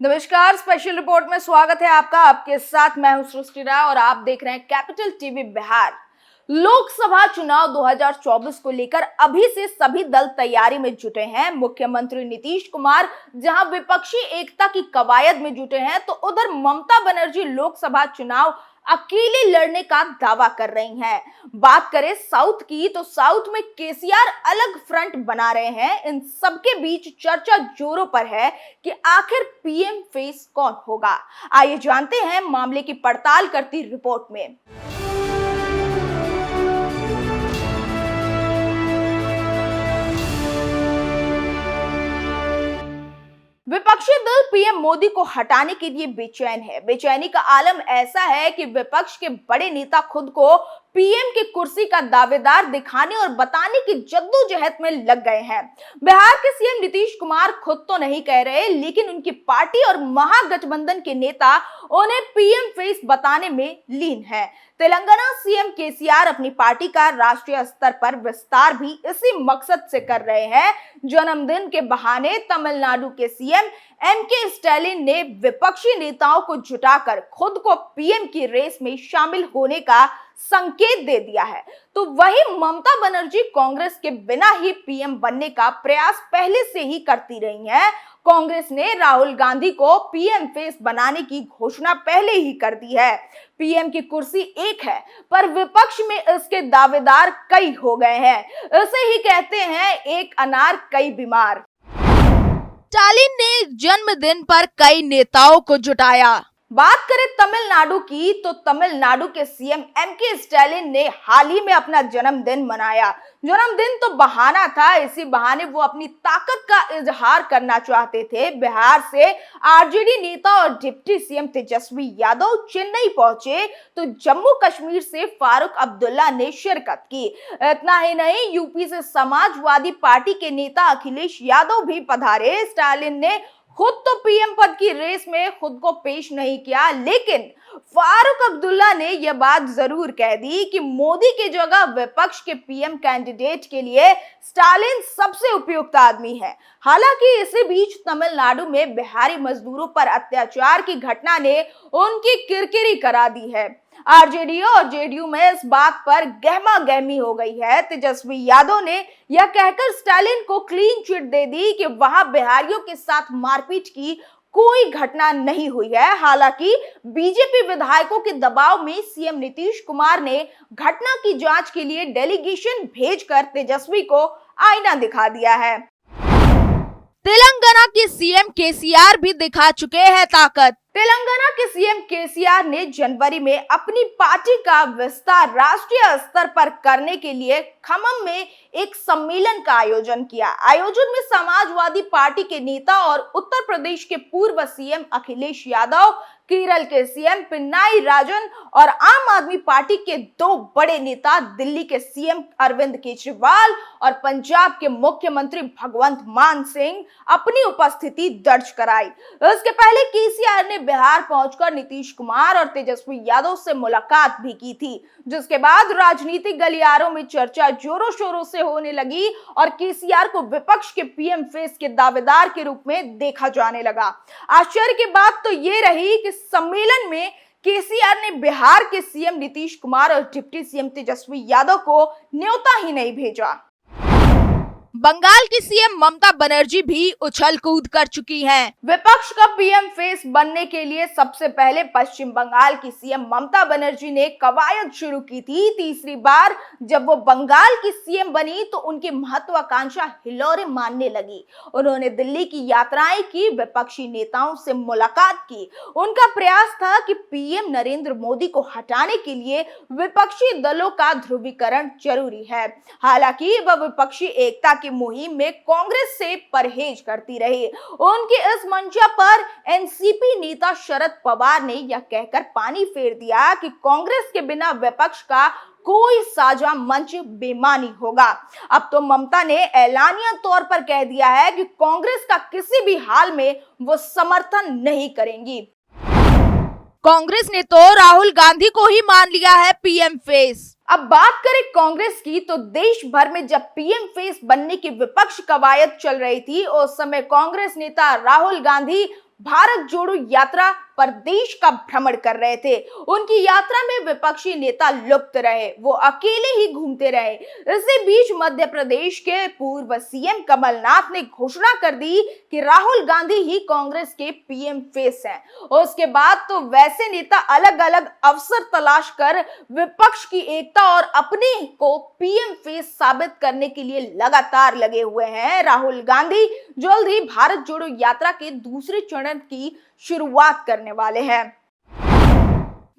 नमस्कार, special report में स्वागत है आपका। आपके साथ मैं हूं सृष्टि राय और आप देख रहे हैं कैपिटल टीवी बिहार। लोकसभा चुनाव 2024 को लेकर अभी से सभी दल तैयारी में जुटे हैं। मुख्यमंत्री नीतीश कुमार जहां विपक्षी एकता की कवायद में जुटे हैं, तो उधर ममता बनर्जी लोकसभा चुनाव अकेले लड़ने का दावा कर रही हैं। बात करें साउथ की, तो साउथ में केसीआर अलग फ्रंट बना रहे हैं। इन सबके बीच चर्चा जोरों पर है कि आखिर पीएम फेस कौन होगा। आइए जानते हैं मामले की पड़ताल करती रिपोर्ट में। विपक्षी दल पीएम मोदी को हटाने के लिए बेचैन है। बेचैनी का आलम ऐसा है कि विपक्ष के बड़े नेता खुद को पीएम की कुर्सी का दावेदार दिखाने और बताने की जद्दोजहद में लग गए हैं। बिहार के सीएम नीतीश कुमार खुद तो नहीं कह रहे, लेकिन उनकी पार्टी और महागठबंधन के नेता उन्हें पीएम फेस बताने में लीन है। तेलंगाना सीएम केसीआर अपनी पार्टी का राष्ट्रीय स्तर पर विस्तार भी इसी मकसद से कर रहे हैं। जन्मदिन के बहाने तमिलनाडु के सीएम एमके स्टालिन ने विपक्षी नेताओं को जुटाकर खुद को पीएम की रेस में शामिल होने का संकेत दे दिया है। तो वही ममता बनर्जी कांग्रेस के बिना ही पीएम बनने का प्रयास पहले से ही करती रही हैं। कांग्रेस ने राहुल गांधी को पीएम फेस बनाने की घोषणा पहले ही कर दी है। पीएम की कुर्सी एक है, पर विपक्ष में इसके दावेदार कई हो गए हैं। इसे ही कहते हैं एक अनार कई बीमार। स्टालिन ने जन्मदिन पर कई नेताओं को जुटाया। बात करें तमिलनाडु की, तो तमिलनाडु के सीएम एमके स्टालिन ने हाल ही में अपना जन्मदिन मनाया। जन्मदिन तो बहाना था, इसी बहाने वो अपनी ताकत का इजहार करना चाहते थे। बिहार से आरजेडी नेता और डिप्टी सीएम तेजस्वी यादव चेन्नई पहुंचे, तो जम्मू कश्मीर से फारूक अब्दुल्ला ने शिरकत की। इतना ही नहीं, यूपी से समाजवादी पार्टी के नेता अखिलेश यादव भी पधारे। स्टालिन ने खुद तो पीएम पद की रेस में खुद को पेश नहीं किया, लेकिन फारूक अब्दुल्ला ने यह बात जरूर कह दी कि मोदी की जगह विपक्ष के पीएम कैंडिडेट के लिए स्टालिन सबसे उपयुक्त आदमी है। हालांकि इसी बीच तमिलनाडु में बिहारी मजदूरों पर अत्याचार की घटना ने उनकी किरकिरी करा दी है। आरजेडी और जेडीयू में इस बात पर गहमा गहमी हो गई है। तेजस्वी यादव ने यह कहकर स्टालिन को क्लीन चिट दे दी कि वहां बिहारियों के साथ मारपीट की कोई घटना नहीं हुई है। हालांकि बीजेपी विधायकों के दबाव में सीएम नीतीश कुमार ने घटना की जांच के लिए डेलीगेशन भेजकर तेजस्वी को आईना दिखा दिया है। तेलंगाना के सीएम केसीआर भी दिखा चुके हैं ताकत। तेलंगाना के सीएम केसीआर ने जनवरी में अपनी पार्टी का विस्तार राष्ट्रीय स्तर पर करने के लिए खम्मम में एक सम्मेलन का आयोजन किया। आयोजन में समाजवादी पार्टी के नेता और उत्तर प्रदेश के पूर्व सीएम अखिलेश यादव, केरल के सीएम पिनाई राजन और आम आदमी पार्टी के दो बड़े नेता दिल्ली के सीएम अरविंद केजरीवाल और पंजाब के मुख्यमंत्री भगवंत मान सिंह अपनी उपस्थिति दर्ज कराई। इसके पहले केसीआर ने बिहार पहुंचकर नीतीश कुमार और तेजस्वी यादव से मुलाकात भी की थी, जिसके बाद राजनीतिक गलियारों में चर्चा जोरों शोरों से होने लगी और केसीआर को विपक्ष के पीएम फेस के दावेदार के रूप में देखा जाने लगा। आश्चर्य की बात तो ये रही कि सम्मेलन में केसीआर ने बिहार के सीएम नीतीश कुमार और डिप्टी सीएम तेजस्वी यादव को न्योता ही नहीं भेजा। बंगाल की सीएम ममता बनर्जी भी उछल कूद कर चुकी हैं। विपक्ष का पीएम फेस बनने के लिए सबसे पहले पश्चिम बंगाल की सीएम ममता बनर्जी ने कवायद शुरू की थी। तीसरी बार जब वो बंगाल की सीएम बनी तो उनकी महत्वाकांक्षा हिलोरे मारने लगी। उन्होंने दिल्ली की यात्राएं की, विपक्षी नेताओं से मुलाकात की। उनका प्रयास था कि पीएम नरेंद्र मोदी को हटाने के लिए विपक्षी दलों का ध्रुवीकरण जरूरी है। हालांकि वह विपक्षी एकता की मुहिम में कांग्रेस से परहेज करती रही। उनकी इस मंशा पर एनसीपी नेता शरद पवार ने यह कहकर पानी फेर दिया कि कांग्रेस के बिना विपक्ष का कोई साझा मंच बेमानी होगा। अब तो ममता ने ऐलानिया तौर पर कह दिया है कि कांग्रेस का किसी भी हाल में वो समर्थन नहीं करेंगी। कांग्रेस ने तो राहुल गांधी को ही मान लिया है पीएम फेस। अब बात करें कांग्रेस की, तो देश भर में जब पीएम फेस बनने की विपक्ष कवायद चल रही थी, उस समय कांग्रेस नेता राहुल गांधी भारत जोड़ो यात्रा पर देश का भ्रमण कर रहे थे। उनकी यात्रा में विपक्षी नेता लुप्त रहे, वो अकेले ही घूमते रहे। इसी बीच मध्य प्रदेश के पूर्व सीएम कमलनाथ ने घोषणा कर दी कि राहुल गांधी ही कांग्रेस के पीएम फेस हैं। उसके बाद तो वैसे नेता अलग अलग अवसर तलाश कर विपक्ष की एकता और अपने को पीएम फेस साबित करने के लिए लगातार लगे हुए हैं। राहुल गांधी जल्द ही भारत जोड़ो यात्रा के दूसरे चरण की शुरुआत करने वाले हैं।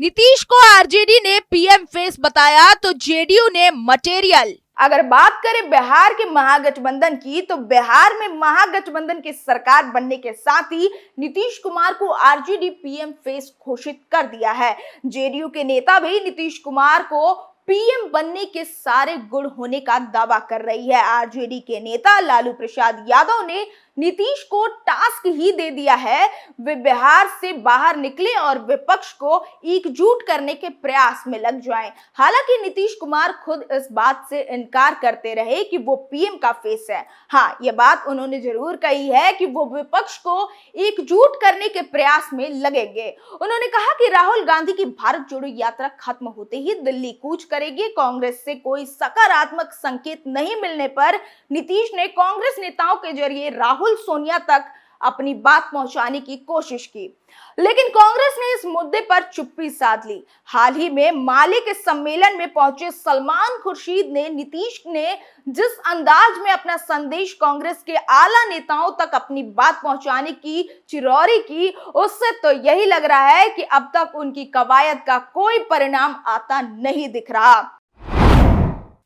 नीतीश को आरजेडी ने पीएम फेस बताया तो जेडीयू ने मटेरियल। अगर बात करें बिहार के महागठबंधन की, तो बिहार में महागठबंधन की सरकार बनने के साथ ही नीतीश कुमार को आरजेडी पीएम फेस घोषित कर दिया है। जेडीयू के नेता भी नीतीश कुमार को पीएम बनने के सारे गुण होने का दावा कर रही है। आरजेडी के नेता लालू प्रसाद यादव ने नीतीश को टास्क ही दे दिया है, वे बिहार से बाहर निकले और विपक्ष को एकजुट करने के प्रयास में लग जाएं। हालांकि नीतीश कुमार खुद इस बात से इनकार करते रहे कि वो पीएम का फेस है। हाँ, ये बात उन्होंने जरूर कही है कि वो विपक्ष को एकजुट करने के प्रयास में लगेंगे। उन्होंने कहा कि राहुल गांधी की भारत जोड़ो यात्रा खत्म होते ही दिल्ली कूच करेगी। कांग्रेस से कोई सकारात्मक संकेत नहीं मिलने पर नीतीश ने कांग्रेस नेताओं के जरिए राहुल सोनिया तक अपनी बात पहुंचाने की कोशिश की, लेकिन कांग्रेस ने इस मुद्दे पर चुप्पी साध ली। हाल ही में माले के सम्मेलन में पहुंचे सलमान खुर्शीद ने नीतीश ने जिस अंदाज में अपना संदेश कांग्रेस के आला नेताओं तक अपनी बात पहुंचाने की चिरौरी की, उससे तो यही लग रहा है कि अब तक उनकी कवायद का कोई परिणाम आता नहीं दिख रहा।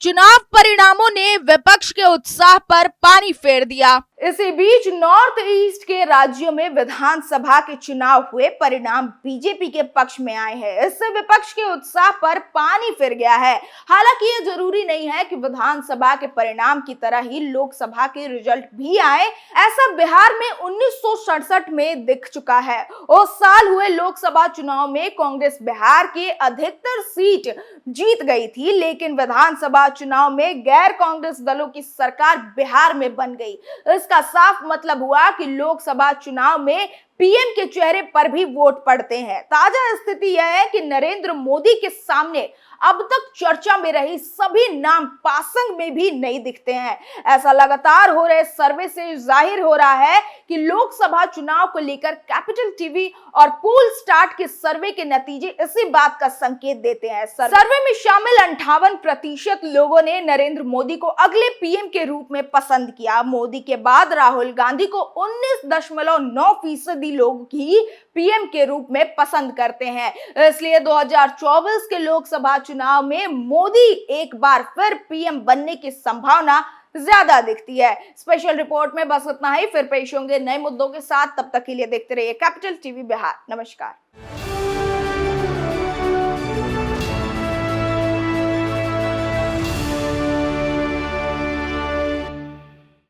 चुनाव परिणामों ने विपक्ष के उत्साह पर पानी फेर दिया। इसी बीच नॉर्थ ईस्ट के राज्यों में विधानसभा के चुनाव हुए, परिणाम बीजेपी के पक्ष में आए हैं। इससे विपक्ष के उत्साह पर पानी फिर गया है। हालांकि ये जरूरी नहीं है कि विधानसभा के परिणाम की तरह ही लोकसभा के रिजल्ट भी आए। ऐसा बिहार में 1967 में दिख चुका है। उस साल हुए लोकसभा चुनाव में कांग्रेस बिहार के अधिकतर सीट जीत गई थी, लेकिन विधानसभा चुनाव में गैर कांग्रेस दलों की सरकार बिहार में बन गई। इसका साफ मतलब हुआ कि लोकसभा चुनाव में पीएम के चेहरे पर भी वोट पड़ते हैं। ताजा स्थिति यह है कि नरेंद्र मोदी के सामने अब तक चर्चा में रही सभी नाम पासंग में भी नहीं दिखते हैं। ऐसा लगातार हो रहे सर्वे से जाहिर हो रहा है कि लोकसभा चुनाव को लेकर कैपिटल टीवी और पोल स्टार्ट के सर्वे के नतीजे इसी बात का संकेत देते हैं। सर्वे में शामिल 58% लोगों ने नरेंद्र मोदी को अगले पीएम के रूप में पसंद किया। मोदी के बाद राहुल गांधी को 19.9% लोग ही पीएम के रूप में पसंद करते हैं। इसलिए 2024 के लोकसभा चुनाव में मोदी एक बार फिर पीएम बनने की संभावना ज्यादा दिखती है। स्पेशल रिपोर्ट में बस इतना ही, फिर पेश होंगे नए मुद्दों के साथ। तब तक के लिए देखते रहिए कैपिटल टीवी बिहार। नमस्कार।